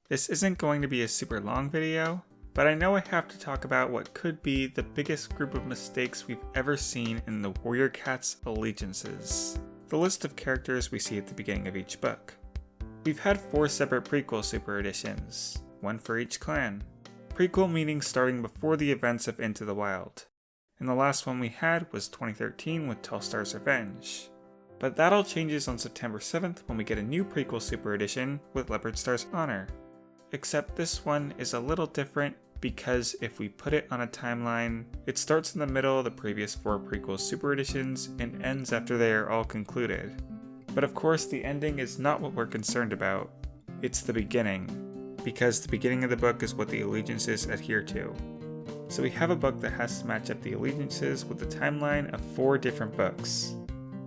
This isn't going to be a super long video, but I know I have to talk about what could be the biggest group of mistakes we've ever seen in the Warrior Cats allegiances. The list of characters we see at the beginning of each book. We've had 4 separate prequel super editions, one for each clan. Prequel meaning starting before the events of Into the Wild. And the last one we had was 2013 with Telstar's Revenge. But that all changes on September 7th when we get a new prequel super edition with Leopardstar's Honor. Except this one is a little different because if we put it on a timeline, it starts in the middle of the previous 4 prequel super editions and ends after they are all concluded. But of course the ending is not what we're concerned about, it's the beginning, because the beginning of the book is what the allegiances adhere to. So we have a book that has to match up the allegiances with the timeline of 4 different books.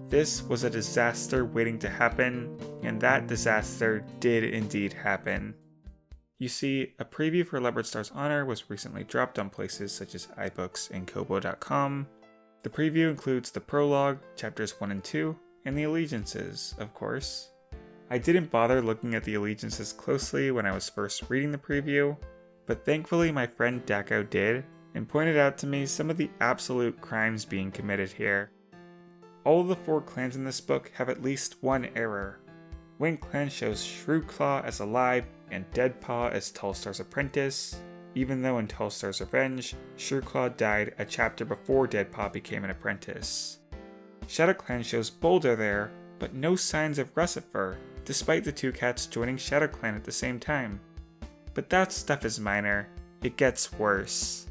This was a disaster waiting to happen, and that disaster did indeed happen. You see, a preview for Leopardstar's Honor was recently dropped on places such as iBooks and Kobo.com. The preview includes the prologue, chapters 1 and 2, and the allegiances, of course. I didn't bother looking at the allegiances closely when I was first reading the preview, but thankfully my friend Daco did, and pointed out to me some of the absolute crimes being committed here. All of the 4 clans in this book have at least one error. Wind Clan shows Shrewclaw as alive and Deadpaw as Telstar's apprentice, even though in Telstar's Revenge, Shrewclaw died a chapter before Deadpaw became an apprentice. Shadow Clan shows Boulder there, but no signs of Russifer, despite the 2 cats joining Shadow Clan at the same time. But that stuff is minor, it gets worse.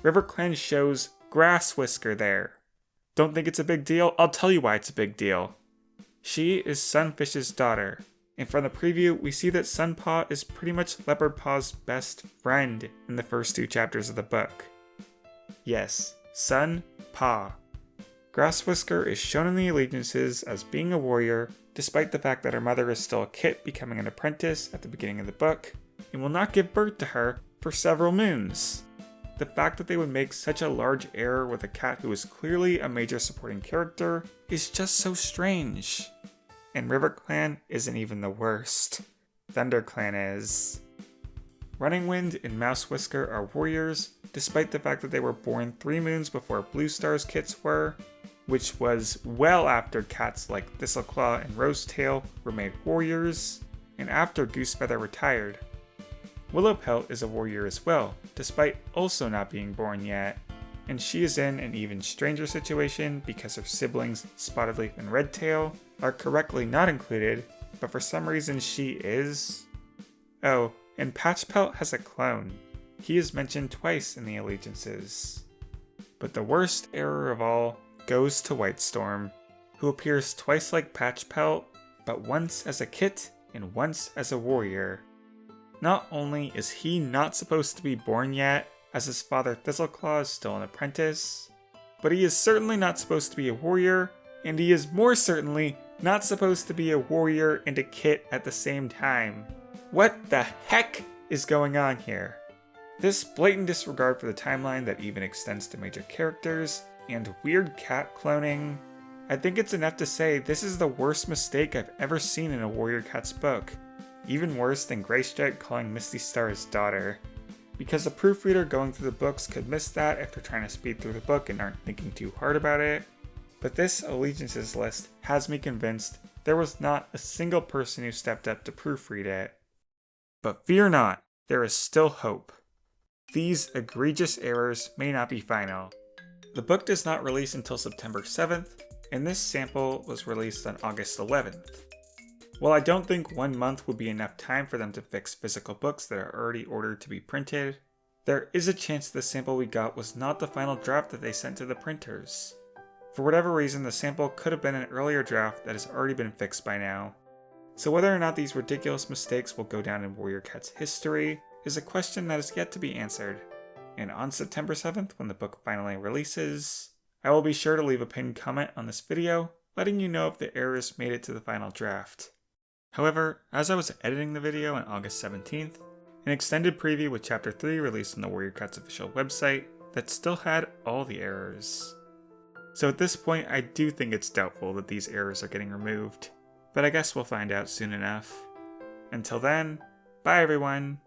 River Clan shows Grass Whisker there. Don't think it's a big deal? I'll tell you why it's a big deal. She is Sunfish's daughter, and from the preview we see that Sunpaw is pretty much Leopardpaw's best friend in the first 2 chapters of the book. Yes, Sunpaw. Grasswhisker is shown in the allegiances as being a warrior, despite the fact that her mother is still a kit becoming an apprentice at the beginning of the book, and will not give birth to her for several moons. The fact that they would make such a large error with a cat who is clearly a major supporting character is just so strange. And River Clan isn't even the worst. Thunder Clan is. Running Wind and Mouse Whisker are warriors, despite the fact that they were born 3 moons before Blue Star's kits were, which was well after cats like Thistleclaw and Rosetail were made warriors, and after Goosefeather retired. Willowpelt is a warrior as well, despite also not being born yet, and she is in an even stranger situation because her siblings Spotted and Redtail are correctly not included, but for some reason she is. Oh, and Patchpelt has a clone. He is mentioned twice in the allegiances. But the worst error of all goes to Whitestorm, who appears twice like Patchpelt, but once as a kit and once as a warrior. Not only is he not supposed to be born yet, as his father Thistleclaw is still an apprentice, but he is certainly not supposed to be a warrior, and he is more certainly not supposed to be a warrior and a kit at the same time. What the heck is going on here? This blatant disregard for the timeline that even extends to major characters, and weird cat cloning, I think it's enough to say this is the worst mistake I've ever seen in a Warrior Cats book. Even worse than Greystrike calling Misty Star his daughter. Because a proofreader going through the books could miss that if they're trying to speed through the book and aren't thinking too hard about it. But this allegiances list has me convinced there was not a single person who stepped up to proofread it. But fear not, there is still hope. These egregious errors may not be final. The book does not release until September 7th, and this sample was released on August 11th. While I don't think 1 month would be enough time for them to fix physical books that are already ordered to be printed, there is a chance the sample we got was not the final draft that they sent to the printers. For whatever reason, the sample could have been an earlier draft that has already been fixed by now. So whether or not these ridiculous mistakes will go down in Warrior Cats history is a question that is yet to be answered. And on September 7th, when the book finally releases, I will be sure to leave a pinned comment on this video, letting you know if the errors made it to the final draft. However, as I was editing the video on August 17th, an extended preview with Chapter 3 released on the Warrior Cats official website that still had all the errors. So at this point, I do think it's doubtful that these errors are getting removed, but I guess we'll find out soon enough. Until then, Bye everyone!